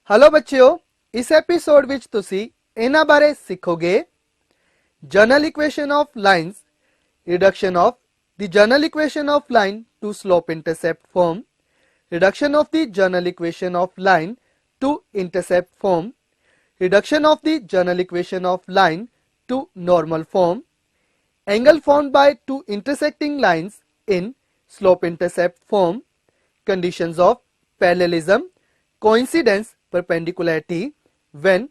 Hello बच्चों, इस episode विच तुसी इन्हां बारे सीखोगे। General equation of lines, reduction of the general equation of line to slope intercept form, reduction of the general equation of line to intercept form, reduction of the general equation of line to normal form, angle formed by two intersecting lines in slope intercept form, conditions of parallelism, coincidence, perpendicularity when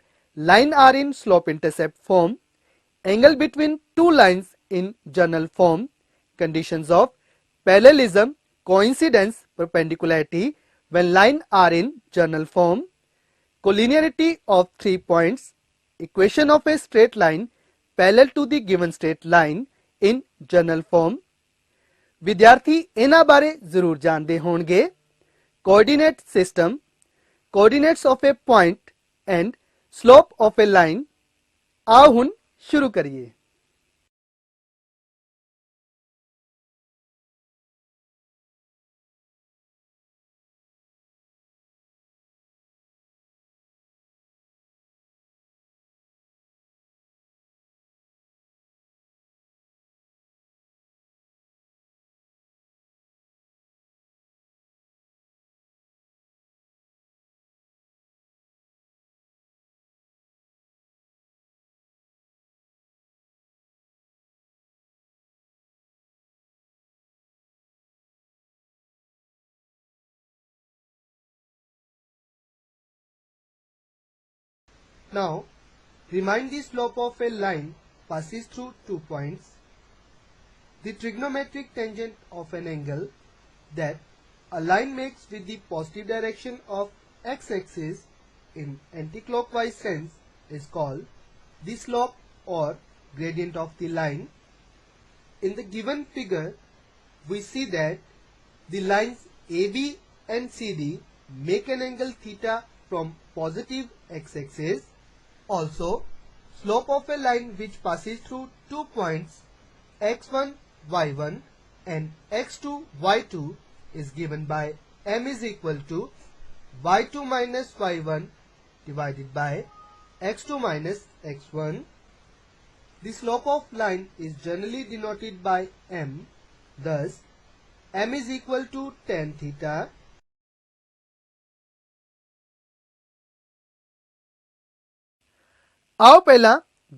line are in slope intercept form, angle between two lines in general form, conditions of parallelism, coincidence, perpendicularity when line are in general form, collinearity of 3 points, equation of a straight line parallel to the given straight line in general form। विद्यार्थी इन्हां बारे जरूर जानते होंगे। Coordinate system, coordinates of A point and slope of A line. आओ हुण शुरू करिए। Now, remind the slope of a line passes through 2 points. The trigonometric tangent of an angle that a line makes with the positive direction of x-axis in anticlockwise sense is called the slope or gradient of the line. In the given figure, we see that the lines AB and CD make an angle theta from positive x-axis. Also, slope of a line which passes through 2 points x1, y1 and x2, y2 is given by m is equal to y2 minus y1 divided by x2 minus x1. The slope of line is generally denoted by m. Thus, m is equal to tan theta. आओ पहला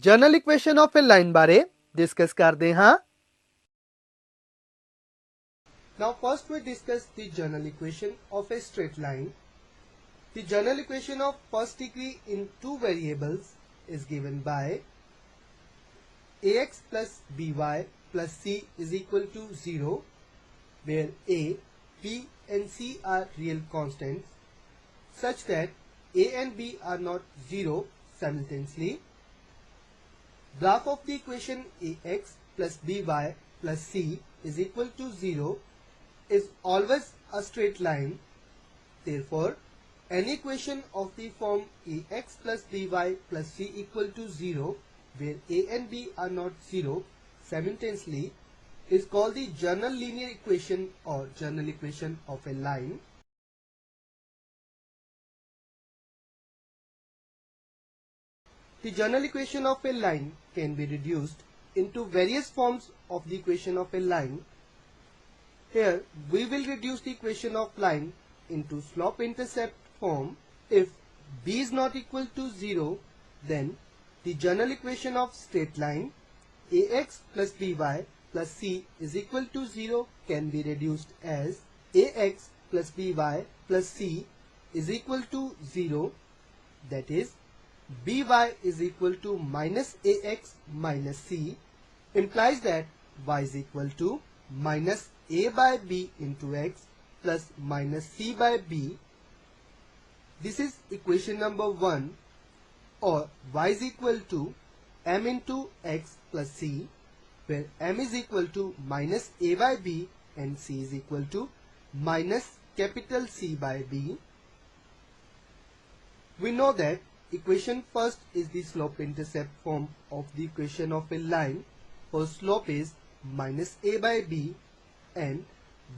general equation of A line बारे discuss करते हां। Now first we discuss the general equation of a straight line. The general equation of first degree in two variables is given by ax plus by plus c is equal to 0, where a, b and c are real constants such that a and b are not 0 simultaneously. Graph of the equation ax plus by plus c is equal to 0 is always a straight line. Therefore, any equation of the form ax plus by plus c equal to 0 where a and b are not 0 simultaneously is called the general linear equation or general equation of a line. The general equation of a line can be reduced into various forms of the equation of a line. Here we will reduce the equation of line into slope intercept form. If b is not equal to 0, then the general equation of straight line ax plus by plus c is equal to 0 can be reduced as ax plus by plus c is equal to 0, that is by is equal to minus ax minus c, implies that y is equal to minus a by b into x plus minus c by b. This is equation number 1, or y is equal to m into x plus c, where m is equal to minus a by b and c is equal to minus capital C by b. We know that equation first is the slope intercept form of the equation of a line, whose slope is minus a by b and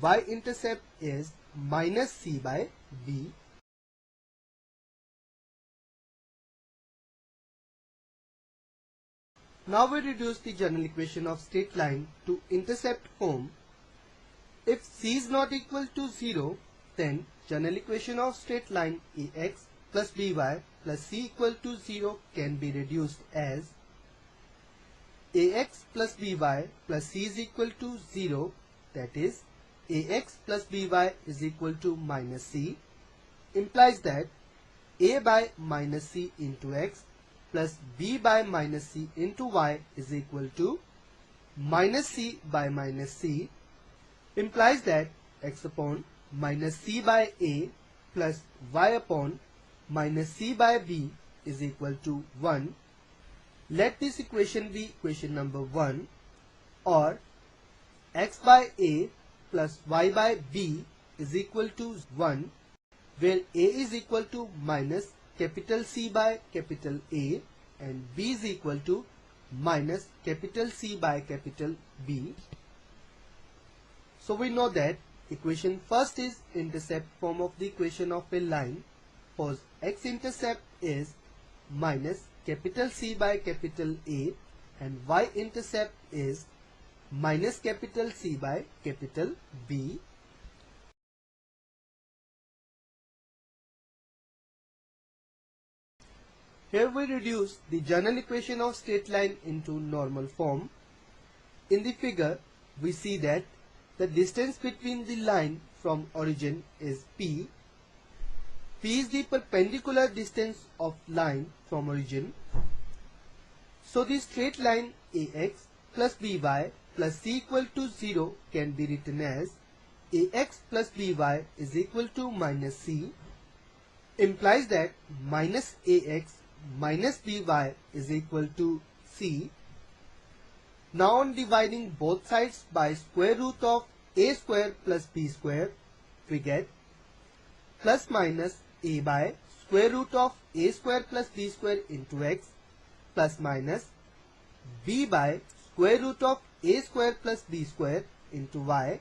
y intercept is minus c by b. Now we reduce the general equation of straight line to intercept form. If c is not equal to 0, then general equation of straight line ax plus by plus c equal to 0 can be reduced as ax plus by plus c is equal to 0, that is ax plus by is equal to minus c, implies that a by minus c into x plus b by minus c into y is equal to minus c by minus c, implies that x upon minus c by a plus y upon minus c by b is equal to 1. Let this equation be equation number 1, or x by a plus y by b is equal to 1, where a is equal to minus capital C by capital A and b is equal to minus capital C by capital B. So we know that equation first is intercept form of the equation of a line, whose x-intercept is minus capital C by capital A and y-intercept is minus capital C by capital B. Here we reduce the general equation of straight line into normal form. In the figure, we see that the distance between the line from origin is P. P is the perpendicular distance of line from origin. So the straight line AX plus BY plus C equal to 0 can be written as AX plus BY is equal to minus C, implies that minus AX minus by is equal to c. Now on dividing both sides by square root of a square plus b square, we get plus minus a by square root of a square plus b square into x plus minus b by square root of a square plus b square into y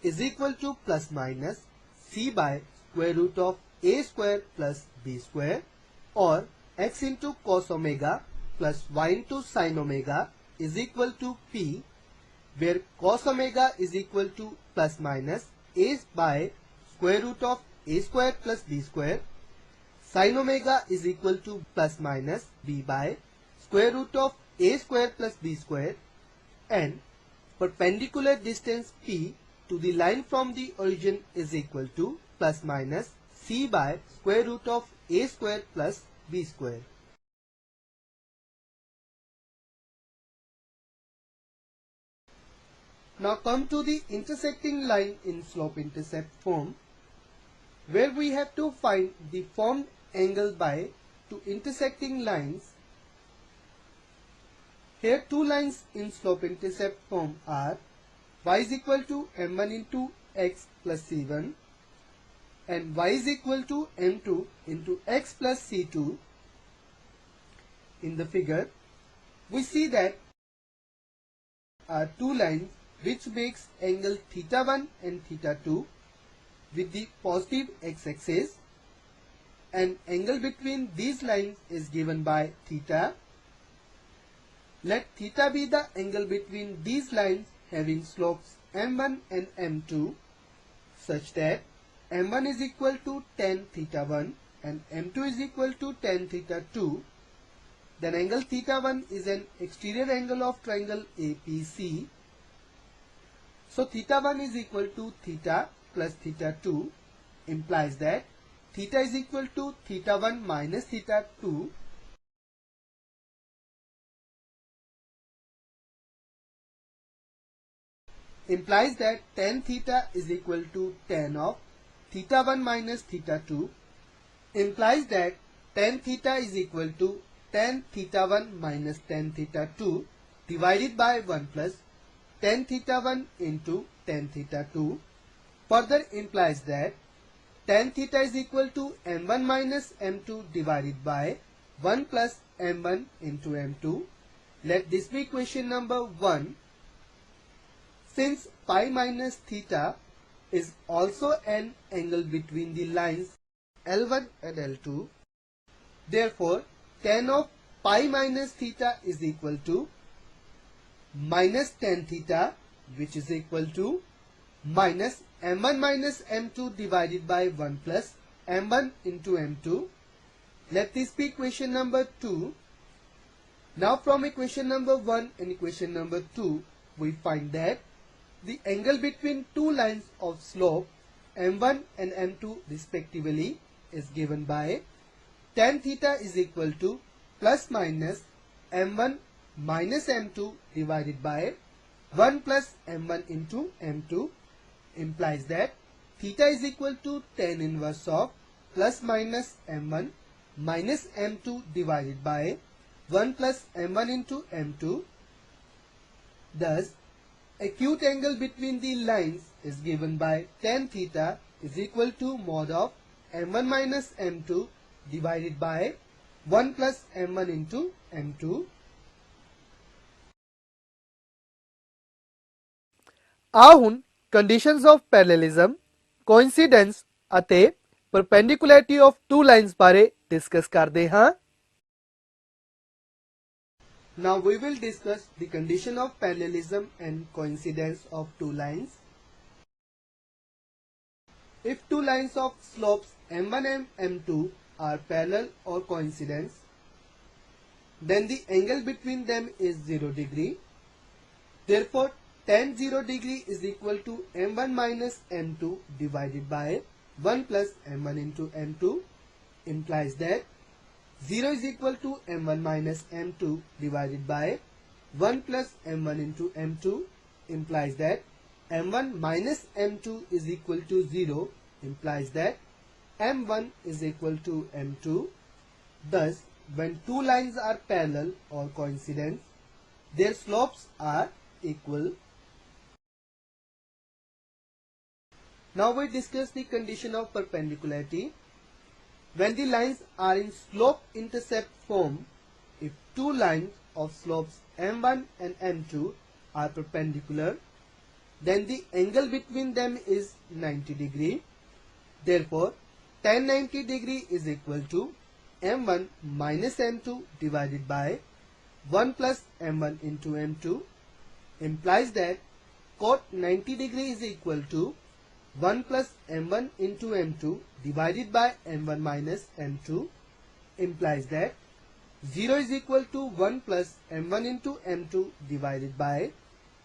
is equal to plus minus c by square root of a square plus b square, or x into cos omega plus y into sin omega is equal to p, where cos omega is equal to plus minus a by square root of a square plus b square, sin omega is equal to plus minus b by square root of a square plus b square, and perpendicular distance p to the line from the origin is equal to plus minus c by square root of a square plus b square. Now come to the intersecting line in slope-intercept form, where we have to find the formed angle by two intersecting lines. Here two lines in slope-intercept form are y is equal to m1 into x plus c1 and y is equal to m2 into x plus c2. In the figure, we see that are two lines which makes angle theta 1 and theta 2 with the positive x-axis, and angle between these lines is given by theta. Let theta be the angle between these lines having slopes m1 and m2 such that m1 is equal to tan theta 1 and m2 is equal to tan theta 2. Then angle theta 1 is an exterior angle of triangle APC. So theta 1 is equal to theta plus theta 2, implies that theta is equal to theta 1 minus theta 2. Implies that tan theta is equal to tan of theta 1 minus theta 2. Implies that tan theta is equal to tan theta 1 minus tan theta 2 divided by 1 plus tan theta 1 into tan theta 2. Further implies that tan theta is equal to m1 minus m2 divided by 1 plus m1 into m2. Let this be equation number 1. Since pi minus theta is also an angle between the lines L1 and L2, therefore tan of pi minus theta is equal to minus tan theta, which is equal to minus m1 minus m2 divided by 1 plus m1 into m2. Let this be equation number 2. Now from equation number 1 and equation number 2, we find that the angle between two lines of slope m1 and m2 respectively is given by tan theta is equal to plus minus m1 minus m2 divided by 1 plus m1 into m2, implies that theta is equal to tan inverse of plus minus m1 minus m2 divided by 1 plus m1 into m2. Thus, acute angle between the lines is given by tan theta is equal to mod of m1 minus m2 divided by 1 plus m1 into m2. ਆਓ ਹੁਣ conditions of ਪੈਰਲਲਿਜ਼ਮ, coincidence ਅਤੇ ਪਰਪੈਂਡੀਕੁਲੈਰਿਟੀ of two lines ਬਾਰੇ discuss ਕਰਦੇ ਹਾਂ। Now we will discuss the condition of parallelism and coincidence of two lines. If two lines of slopes m1 and m2 are parallel or coincident, then the angle between them is 0 degree. Therefore, tan 0 degree is equal to m1 minus m2 divided by 1 plus m1 into m2, implies that 0 is equal to m1 minus m2 divided by 1 plus m1 into m2, implies that m1 minus m2 is equal to 0, implies that m1 is equal to m2. Thus, when two lines are parallel or coincident, their slopes are equal. Now we discuss the condition of perpendicularity. When the lines are in slope-intercept form, if two lines of slopes m1 and m2 are perpendicular, then the angle between them is 90 degree. Therefore, tan 90 degree is equal to m1 minus m2 divided by 1 plus m1 into m2, implies that cot 90 degree is equal to 1 plus m1 into m2 divided by m1 minus m2, implies that 0 is equal to 1 plus m1 into m2 divided by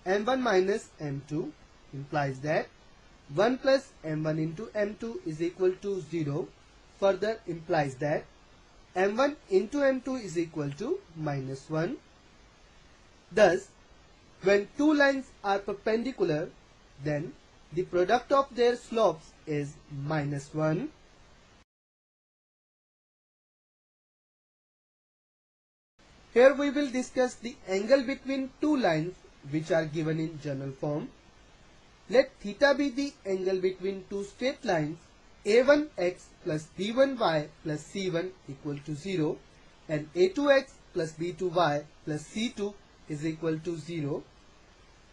m1 minus m2, implies that 1 plus m1 into m2 is equal to 0, further implies that m1 into m2 is equal to minus 1. Thus, when two lines are perpendicular, then the product of their slopes is minus 1. Here we will discuss the angle between two lines which are given in general form. Let theta be the angle between two straight lines a1x plus b1y plus c1 equal to 0 and a2x plus b2y plus c2 is equal to 0.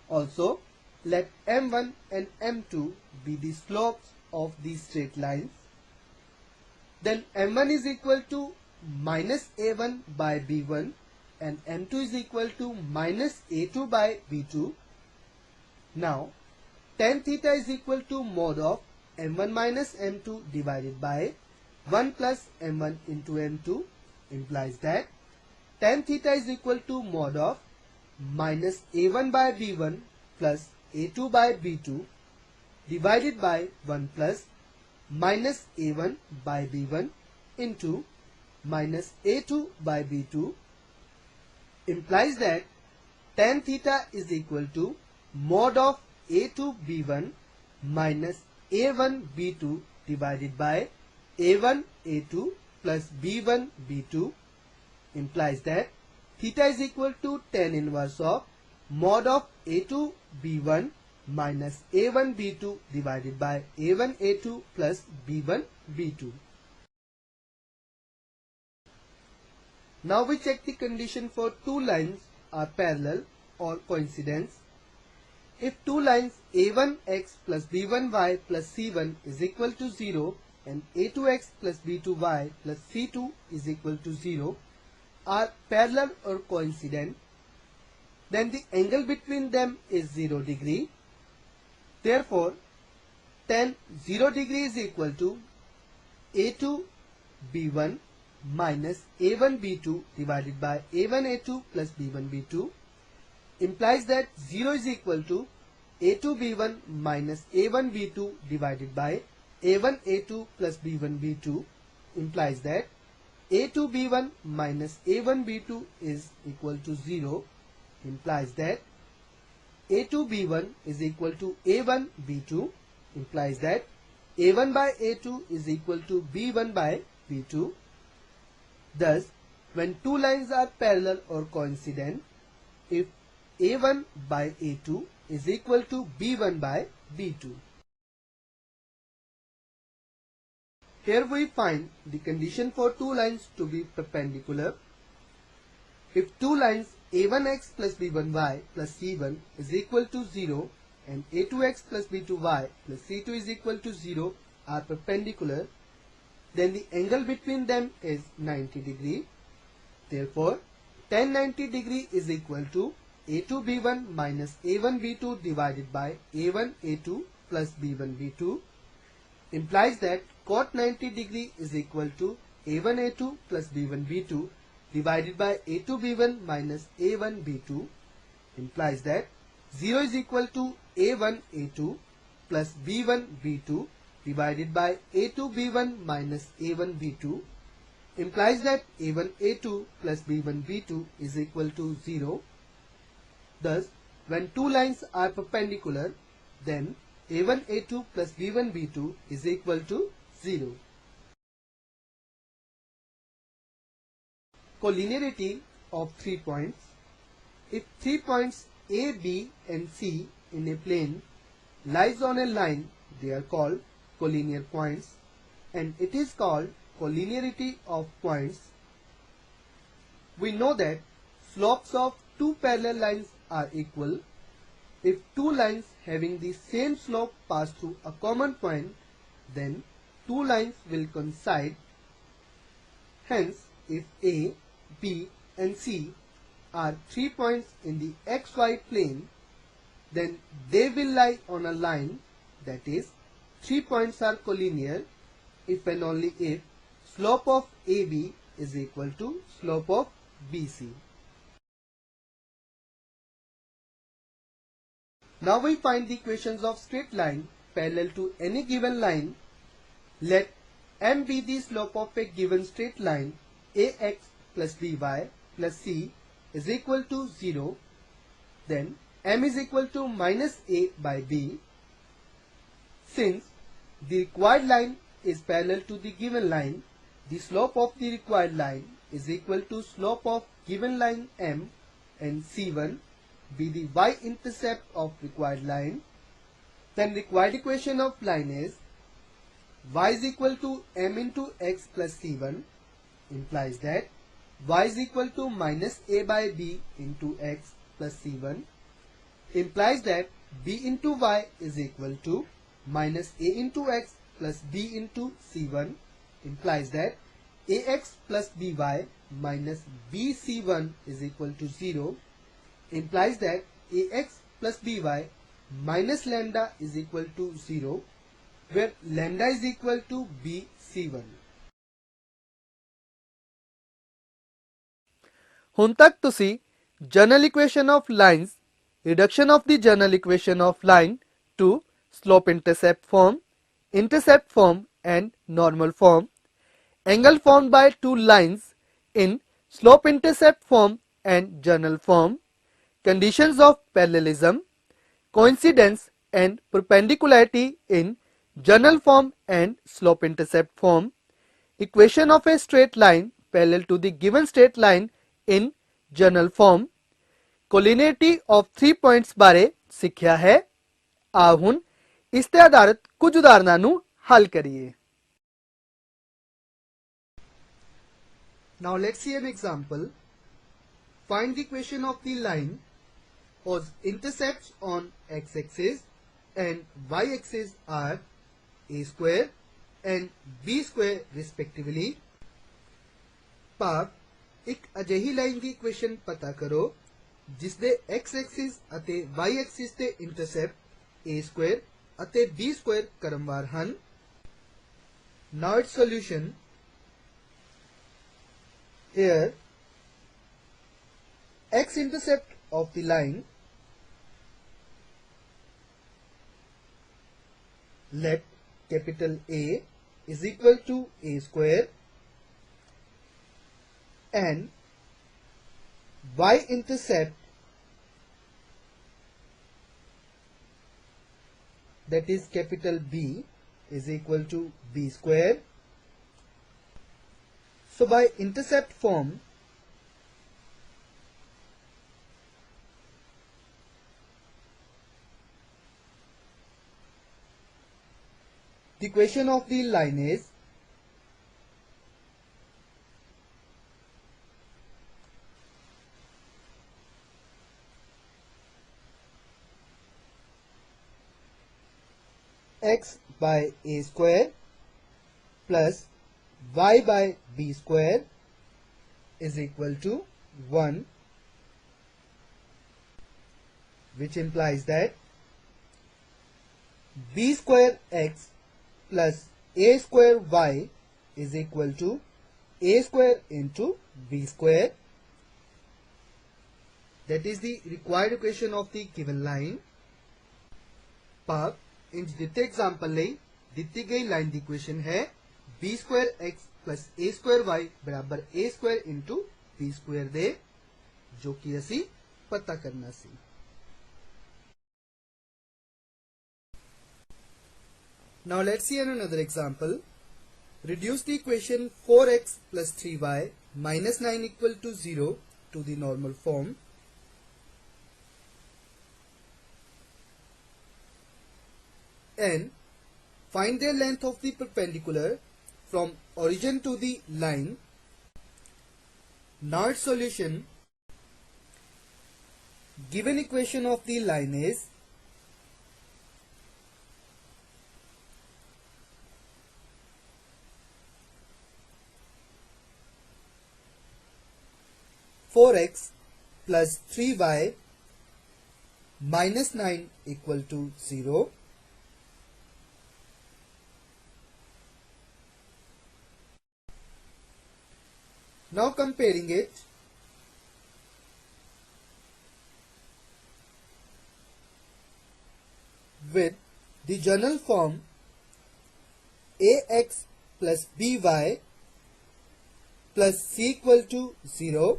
Also, let m1 and m2 be the slopes of these straight lines. Then m1 is equal to minus a1 by b1 and m2 is equal to minus a2 by b2. Now, tan theta is equal to mod of m1 minus m2 divided by 1 plus m1 into m2, implies that tan theta is equal to mod of minus a1 by b1 plus a2 by b2 divided by 1 plus minus a1 by b1 into minus a2 by b2, implies that tan theta is equal to mod of a2 b1 minus a1 b2 divided by a1 a2 plus b1 b2, implies that theta is equal to tan inverse of mod of a2 b1 minus a1 b2 divided by a1 a2 plus b1 b2. Now we check the condition for two lines are parallel or coincident. If two lines a1x plus b1y plus c1 is equal to 0 and a2x plus b2y plus c2 is equal to 0 are parallel or coincident, then the angle between them is 0 degree. Therefore, tan 0 degree is equal to A2 B1 minus A1 B2 divided by A1 A2 plus B1 B2 implies that 0 is equal to A2 B1 minus A1 B2 divided by A1 A2 plus B1 B2 implies that A2 B1 minus A1 B2 is equal to 0 implies that A2 B1 is equal to A1 B2 implies that A1 by A2 is equal to B1 by B2. Thus, when two lines are parallel or coincident, if A1 by A2 is equal to B1 by B2. Here we find the condition for two lines to be perpendicular. If two lines A1x plus B1y plus C1 is equal to 0 and A2x plus B2y plus C2 is equal to 0 are perpendicular, then the angle between them is 90 degree. Therefore, tan 90 degree is equal to A2 B1 minus A1 B2 divided by A1 A2 plus B1 B2 implies that cot 90 degree is equal to A1 A2 plus B1 B2 divided by A2 B1 minus A1 B2 implies that 0 is equal to A1 A2 plus B1 B2 divided by A2 B1 minus A1 B2 implies that A1 A2 plus B1 B2 is equal to 0. Thus, when two lines are perpendicular, then A1 A2 plus B1 B2 is equal to 0. Collinearity of 3 points. If 3 points A, B and C in a plane lies on a line, they are called collinear points, and it is called collinearity of points. We know that slopes of two parallel lines are equal. If two lines having the same slope pass through a common point, then two lines will coincide. Hence, if A, B and C are 3 points in the xy plane, then they will lie on a line, that is, 3 points are collinear if and only if slope of AB is equal to slope of BC. Now we find the equations of straight line parallel to any given line. Let M be the slope of a given straight line AX plus BY plus C is equal to 0. Then M is equal to minus A by B. Since the required line is parallel to the given line, the slope of the required line is equal to slope of given line M, and C1 be the y-intercept of required line. Then required equation of line is y is equal to M into X plus C1 implies that y is equal to minus A by B into X plus C1 implies that B into Y is equal to minus A into X plus B into C1 implies that AX plus BY minus BC1 is equal to 0 implies that AX plus BY minus lambda is equal to 0, where lambda is equal to BC1. ਹੁਣ ਤੱਕ ਤੁਸੀਂ general equation of lines, reduction of the general equation of line to slope intercept form and normal form, angle formed by two lines in slope intercept form and general form, conditions of parallelism, coincidence and perpendicularity in general form and slope intercept form, equation of a straight line parallel to the given straight line in general form, collinearity of 3 points ਬਾਰੇ ਸਿੱਖਿਆ ਹੈ। ਆਓ ਹੁਣ ਇਸ ਤੇ ਆਧਾਰਿਤ ਕੁਝ ਉਦਾਹਰਨਾਂ ਨੂੰ ਹੱਲ ਕਰੀਏ। Now let's see an example. Find the equation of the line whose intercepts on x-axis and y-axis are a square and b square respectively. ਭਾਵ ਇੱਕ ਅਜਿਹੀ ਲਾਈਨ ਦੀ ਇਕੁਏਸ਼ਨ ਪਤਾ ਕਰੋ ਜਿਸ ਦੇ x ਐਕਸਿਸ ਅਤੇ y ਐਕਸਿਸ ਤੇ ਇੰਟਰਸੈਪਟ a ਸਕੁਆਇਰ ਅਤੇ b ਸਕੁਆਇਰ ਕ੍ਰਮਵਾਰ ਹਨ। Now its solution. Here x-intercept of the line, let capital A is equal to a square and y-intercept, that is capital B, is equal to b square. So by intercept form, the equation of the line is x by a square plus y by b square is equal to 1, which implies that b square x plus a square y is equal to a square into b square. That is the required equation of the given line. ਭਾਵ ਇੰਜ ਦਿੱਤੇ example ਲਈ ਦਿੱਤੀ ਗਈ line ਦੀ equation ਹੈ b square x plus a square y ਬਰਾਬਰ a square into b square ਦੇ, ਜੋ ਕਿ ਅਸੀਂ ਪਤਾ ਕਰਨਾ ਸੀ। Now let's see another example. Reduce the equation 4x plus 3y minus 9 equal to 0 to the normal form. And find the length of the perpendicular from origin to the line. Now its solution. Given equation of the line is four x plus 3y minus 9 equal to 0. Now comparing it, with the general form ax plus by plus c equal to 0,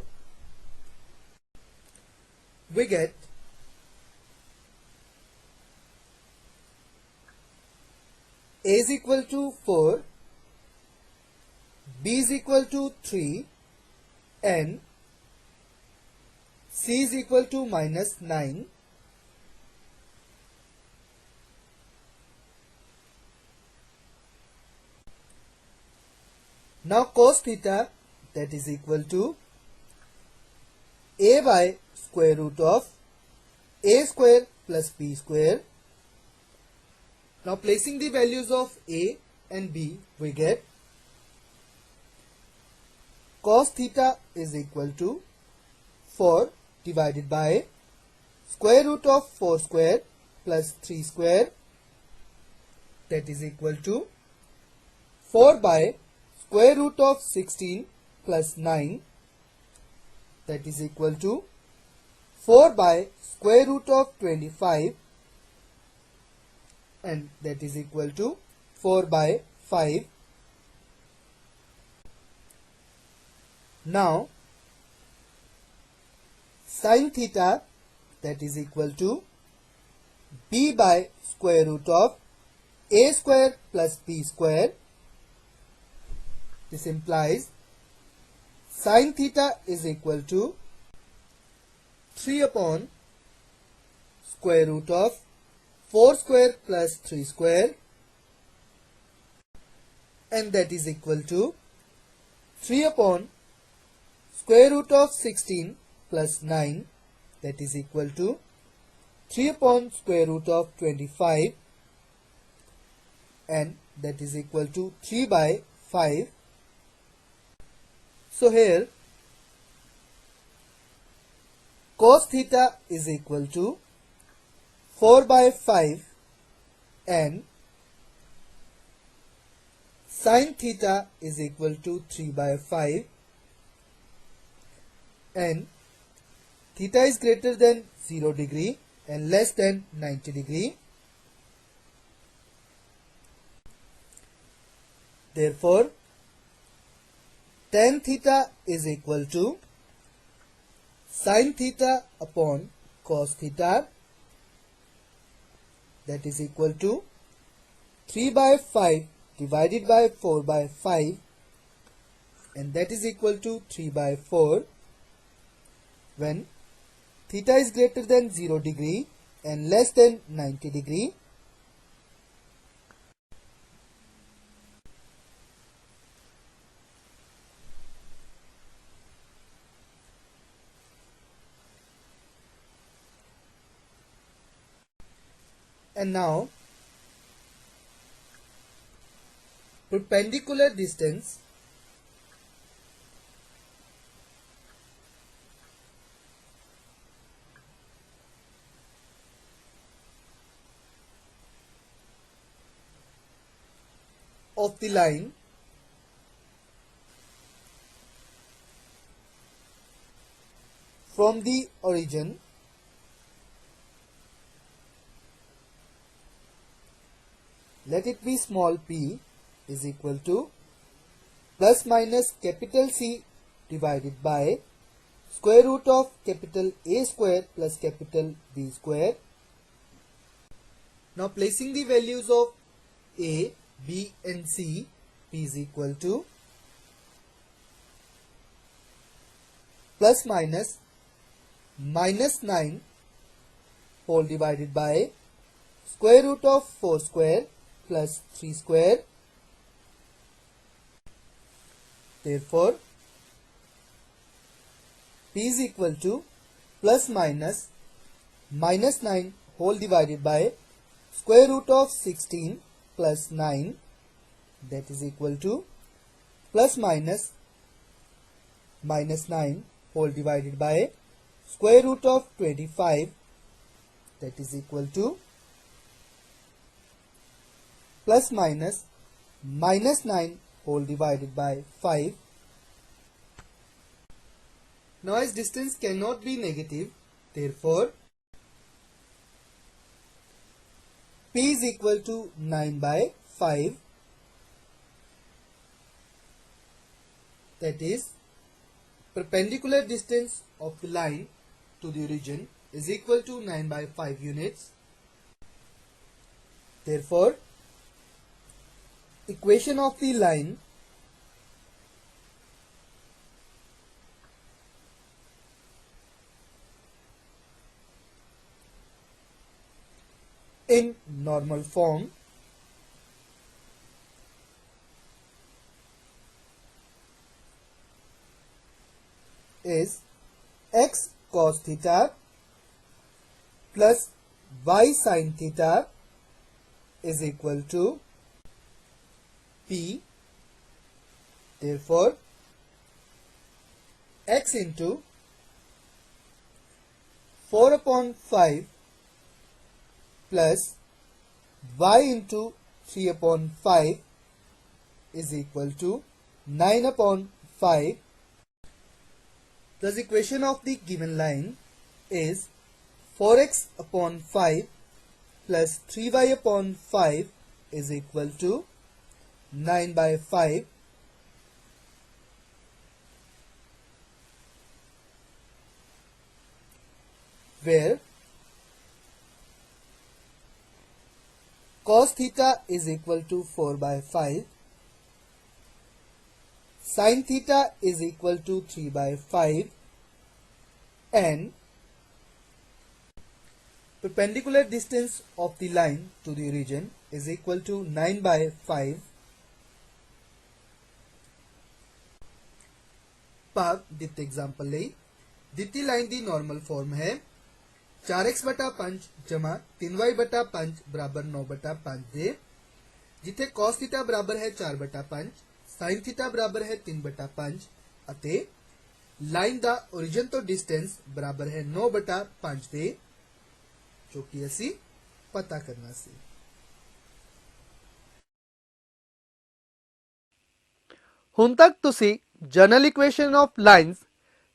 we get a is equal to 4, b is equal to 3 and c is equal to minus 9. Now cos theta, that is equal to a by square root of a square plus b square. Now placing the values of a and b, we get cos theta is equal to 4 divided by square root of 4 square plus 3 square, that is equal to 4 by square root of 16 plus 9, that is equal to 4 by square root of 25, and that is equal to 4 by 5. Now sin theta, that is equal to b by square root of a square plus b square. This implies sin theta is equal to 3 upon square root of 4 square plus 3 square, and that is equal to 3 upon square root of 16 plus 9, that is equal to 3 upon square root of 25, and that is equal to 3 by 5. So here cos theta is equal to 4 by 5 and sin theta is equal to 3 by 5 and theta is greater than 0 degree and less than 90 degree. Therefore, tan theta is equal to sin theta upon cos theta, that is equal to 3 by 5 divided by 4 by 5, and that is equal to 3 by 4 when theta is greater than 0 degree and less than 90 degree. And now perpendicular distance of the line from the origin let it be small p is equal to plus minus capital C divided by square root of capital A square plus capital B square. Now placing the values of A, B and C, P is equal to plus minus minus 9 whole divided by square root of 4 square plus 3 square. Therefore, P is equal to plus minus minus 9 whole divided by square root of 16 plus 9, that is equal to plus minus minus 9 whole divided by square root of 25, that is equal to plus minus minus 9 whole divided by 5. Now as distance cannot be negative, therefore P is equal to 9 by 5, that is perpendicular distance of the line to the origin is equal to 9 by 5 units. Therefore, equation of the line in normal form is x cos theta plus y sin theta is equal to P. Therefore, x into 4 upon 5 plus y into 3 upon 5 is equal to 9 upon 5. Thus, equation of the given line is 4x upon 5 plus 3y upon 5 is equal to 9 by 5. Where cos theta is equal to 4 by 5, sin theta is equal to 3 by 5 and perpendicular distance of the line to the origin is equal to 9 by 5. ਭਾਵ ਦਿੱਤੇ example ਲਈ ਦਿੱਤੀ line ਦੀ normal farm ਹੈ 4x/5 ਜਮਾ 3y/5 ਬਰਾਬਰ 9/5 ਦੇ, ਜਿੱਥੇ cos θ ਬਰਾਬਰ ਹੈ 4/5, sin θ ਬਰਾਬਰ ਹੈ 3/5 ਅਤੇ लाइन दा ओरिजिन तो डिस्टेंस बराबर है 9/5 दे, जो कि असी पता करना सी। हुण तक तुसी general equation of lines,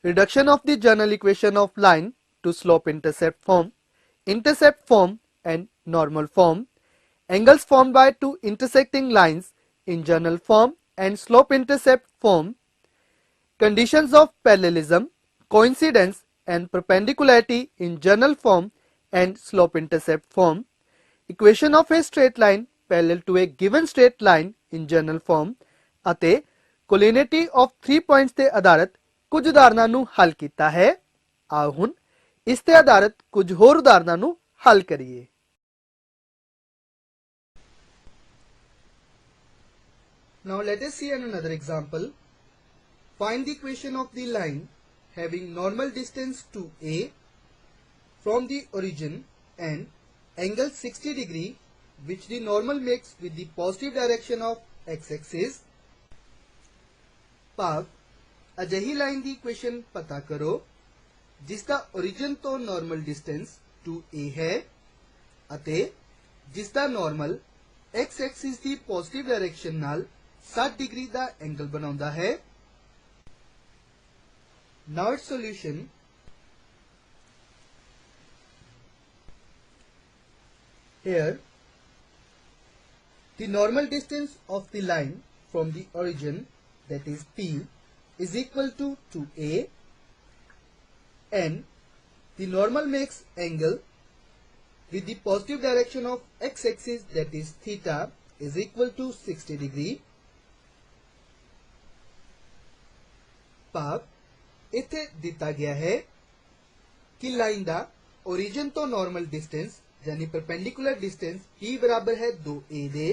reduction of the general equation of line to slope intercept form and normal form, angles formed by two intersecting lines in general form and slope intercept form, conditions of parallelism, coincidence and perpendicularity in general form and slope intercept form, equation of a straight line parallel to a given straight line in general form ਅਤੇ collinearity of 3 points ਤੇ ਆਧਾਰਿਤ ਕੁਝ ਉਦਾਹਰਨਾਂ ਨੂੰ ਹੱਲ ਕੀਤਾ ਹੈ। ਆਓ ਹੁਣ ਇਸ ਤੇ ਆਧਾਰਿਤ ਕੁਝ ਹੋਰ ਉਦਾਹਰਨਾਂ ਨੂੰ ਹੱਲ ਕਰੀਏ। Now let us see another example. Find the equation of the line having normal distance to A from the origin and angle 60 degree which the normal makes with the positive direction of x-axis. ਭਾਵ ਅਜਿਹੀ line ਦੀ equation ਪਤਾ ਕਰੋ ਜਿਸ ਦਾ origin ਤੋਂ normal distance 2a ਹੈ ਅਤੇ ਜਿਸ ਦਾ normal x-axis ਦੀ positive direction ਨਾਲ 60 डिग्री ਦਾ एंगल बनाਉਂਦਾ है। Now its solution. Here the normal distance of the line from the origin, that is P, is equal to 2a and the normal makes angle with the positive direction of x-axis, that is theta, is equal to 60 degree. ਭਾਵ ਇੱਥੇ ਦਿੱਤਾ ਗਿਆ ਹੈ ਕਿ line ਦਾ origin ਤੋਂ normal distance यानी perpendicular distance P बराबर है 2a ਦੇ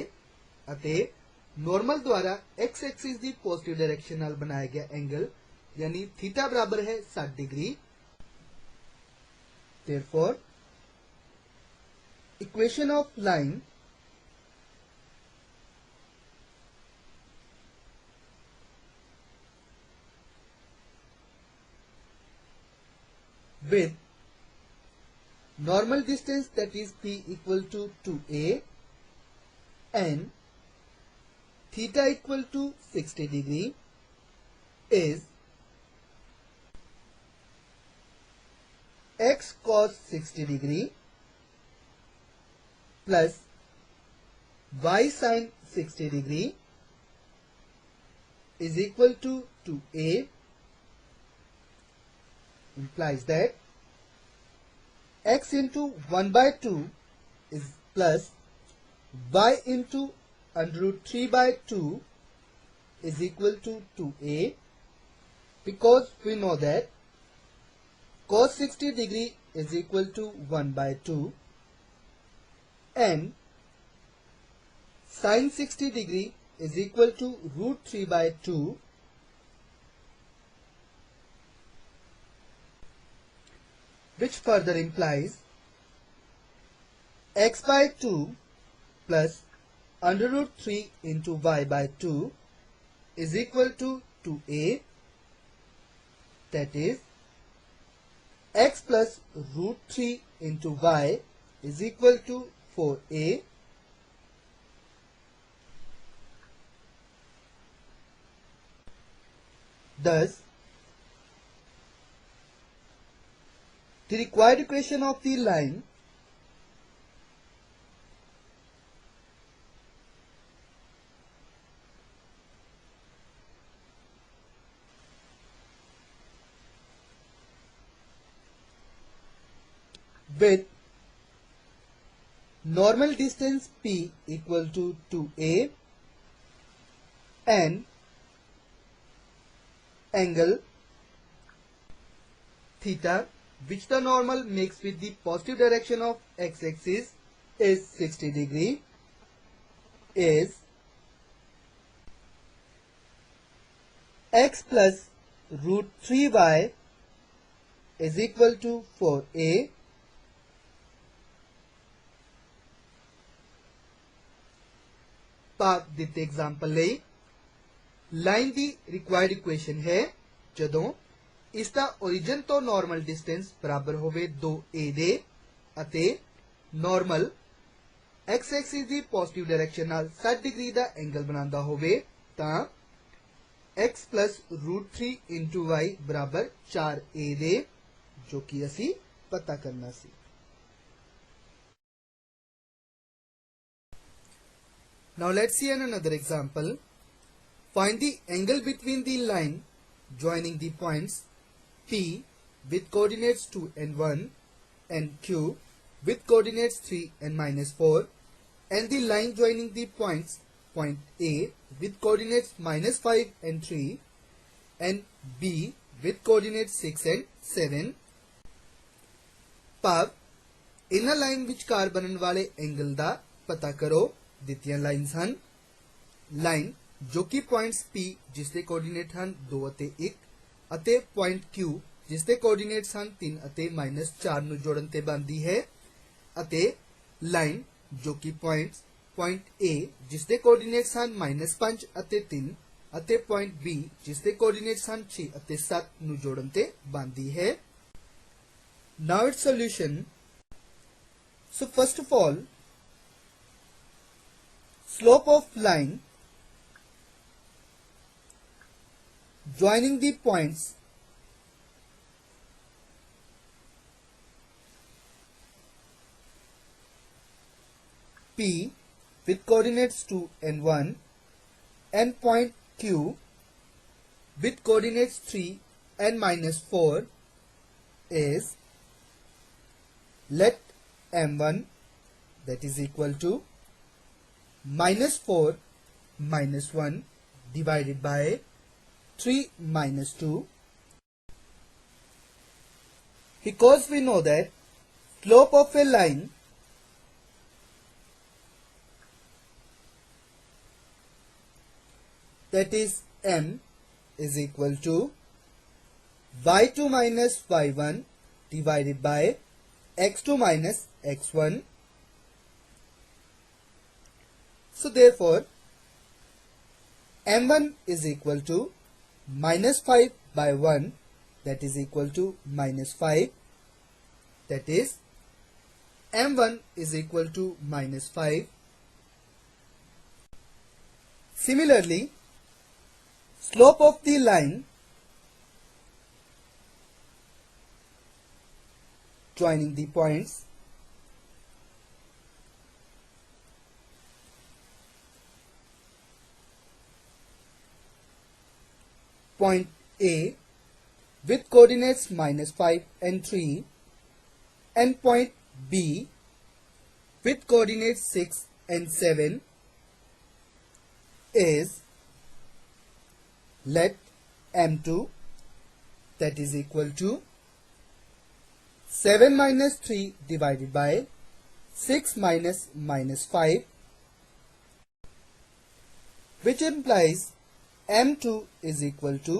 ਅਤੇ normal द्वारा x axis ਦੀ positive direction ਨਾਲ बनाया गया एंगल यानी theta बराबर है 60 degree. Therefore, equation of line with normal distance, that is P, equal to 2a and theta equal to 60 degree is x cos 60 degree plus y sin 60 degree is equal to 2a, implies that x into 1 by 2 is plus y into under root 3 by 2 is equal to 2a, because we know that cos 60 degree is equal to 1 by 2 and sin 60 degree is equal to root 3 by 2, which further implies x by 2 plus under root 3 into y by 2 is equal to 2a, that is x plus root 3 into y is equal to 4a. Thus, the required equation of the line with normal distance P equal to 2a and angle theta, which the normal makes with the positive direction of x-axis is 60 degree, is x plus root 3y is equal to 4a. ਭਾਵ ਦਿੱਤੇ example ਲਈ line ਦੀ required equation ਹੈ ਜਦੋਂ ਇਸ ਦਾ origin ਤੋਂ normal distance ਬਰਾਬਰ ਹੋਵੇ 2a ਦੇ ਅਤੇ normal x axis ਦੀ ਪੋਜ਼ਿਟਿਵ ਡਾਇਰੈਕਸ਼ਨ ਨਾਲ 60 ਡਿਗਰੀ ਦਾ ਐਂਗਲ ਬਣਾਉਂਦਾ ਹੋਵੇ ਤਾਂ x plus root 3 into y ਬਰਾਬਰ 4a ਦੇ ਜੋ ਕਿ ਅਸੀਂ ਪਤਾ ਕਰਨਾ ਸੀ। Now let's see another example. Find the angle between the line joining the points P with coordinates 2 and 1 and Q with coordinates 3 and -4 and the line joining the points point A with coordinates -5 and 3 and B with coordinates 6 and 7. ਭਾਵ ਇਹਨਾਂ line ਵਿਚਕਾਰ ਬਣਨ ਵਾਲੇ angle ਦਾ ਪਤਾ ਕਰੋ। ਦਿੱਤੀਆਂ lines ਹਨ line ਜੋ ਕਿ ਪੁਆਇੰਟਸ P ਜਿਸ ਦੇ ਕੋਆਰਡੀਨੇਟ ਹਨ 2 ਅਤੇ 1 ਅਤੇ ਪੁਆਇੰਟ Q ਜਿਸ ਦੇ ਕੋਆਰਡੀਨੇਟਸ ਹਨ 3 ਅਤੇ -4 ਨੂੰ ਜੋੜਨ ਤੇ ਬਣਦੀ ਹੈ ਅਤੇ ਲਾਈਨ ਜੋ ਕਿ ਪੁਆਇੰਟ A ਜਿਸ ਦੇ ਕੋਆਰਡੀਨੇਟਸ ਹਨ -5 ਅਤੇ 3 ਅਤੇ ਪੁਆਇੰਟ B ਜਿਸ ਦੇ ਕੋਆਰਡੀਨੇਟਸ ਹਨ 6 ਅਤੇ 7 ਨੂੰ ਜੋੜਨ ਤੇ ਬਣਦੀ ਹੈ। Now its solution. So first of all, slope of line joining the points P with coordinates 2 and 1 and point Q with coordinates 3 and -4 is, let m1 that is equal to -4 -1 divided by 3 -2, because we know that slope of a line that is m is equal to y2 minus y1 divided by x2 minus x1. So therefore m1 is equal to -5 by 1 that is equal to -5, that is m1 is equal to -5. Similarly, slope of the line joining the points point A with coordinates -5 and 3 and point B with coordinates 6 and 7 is, let m2 that is equal to 7 minus 3 divided by 6 minus -5, which implies m2 is equal to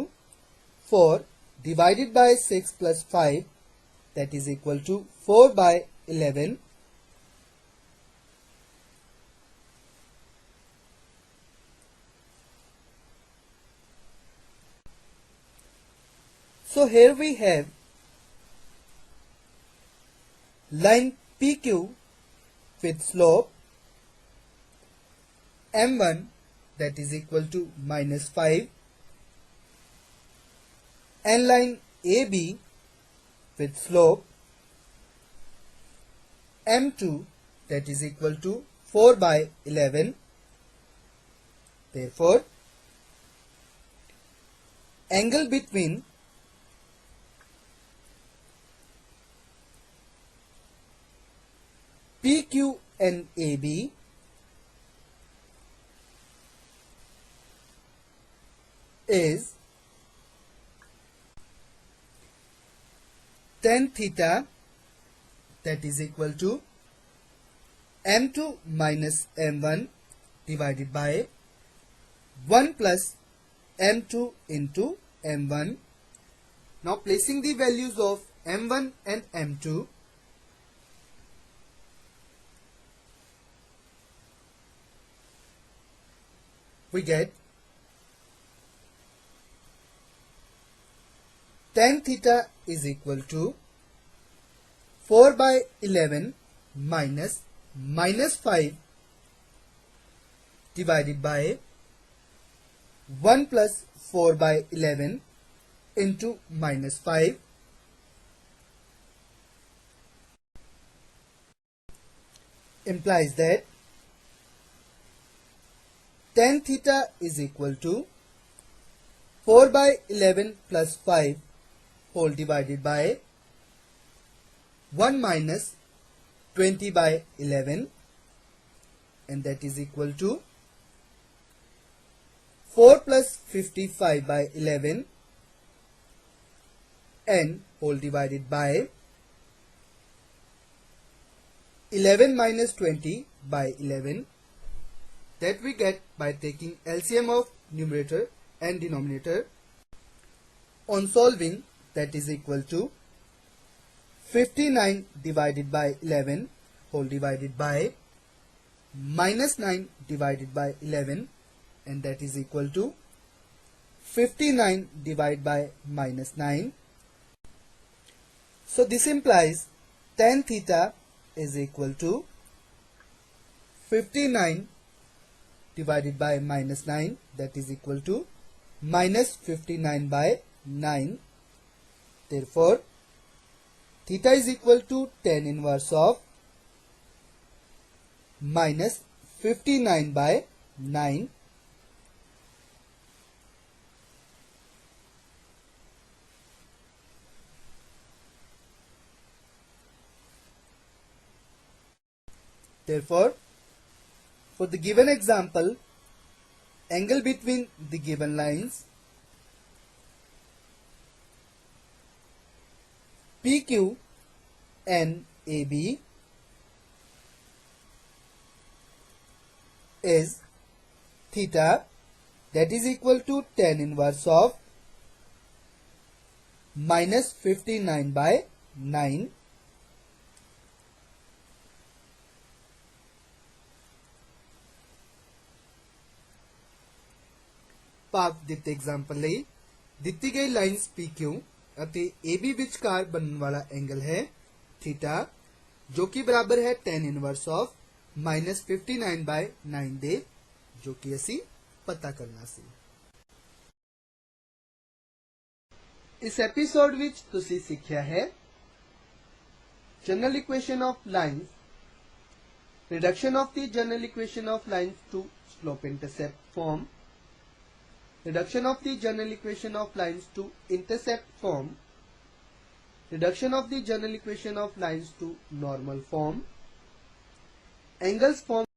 4 divided by 6 plus 5 that is equal to 4 by 11. So here we have line PQ with slope m1 that is equal to -5 and line AB with slope m2 that is equal to 4 by 11. Therefore, angle between PQ and AB is tan theta that is equal to m2 minus m1 divided by 1 plus m2 into m1. Now placing the values of m1 and m2, we get tan theta is equal to 4 by 11 minus minus 5 divided by 1 plus 4 by 11 into minus 5 implies that tan theta is equal to 4 by 11 plus 5 whole divided by 1 minus 20 by 11, and that is equal to 4 plus 55 by 11 n whole divided by 11 minus 20 by 11, that we get by taking LCM of numerator and denominator. On solving, that is equal to 59 divided by 11 whole divided by minus 9 divided by 11, and that is equal to 59 divided by minus 9. So this implies tan theta is equal to 59 divided by minus 9, that is equal to minus 59 by 9. Therefore, theta is equal to tan inverse of minus 59 by 9. Therefore, for the given example, angle between the given lines PQ and AB is theta, that is equal to tan inverse of minus 59 by 9. ਭਾਵ ਦਿੱਤੇ example ਲਈ ਦਿੱਤੀ ਗਈ lines PQ ਅਤੇ AB ਵਿਚਕਾਰ ਬਣਨ ਵਾਲਾ angle ਹੈ ਥੀਟਾ, ਜੋ ਕਿ ਬਰਾਬਰ ਹੈ tan inverse of minus 59 by 9 ਦੇ, ਜੋ ਕਿ ਅਸੀਂ ਪਤਾ ਕਰਨਾ ਸੀ। ਇਸ ਐਪੀਸੋਡ ਵਿੱਚ ਤੁਸੀਂ ਸਿੱਖਿਆ ਹੈ general equation of lines, reduction of the general equation of lines to slope intercept form, reduction of the general equation of lines to intercept form, reduction of the general equation of lines to normal form, angles form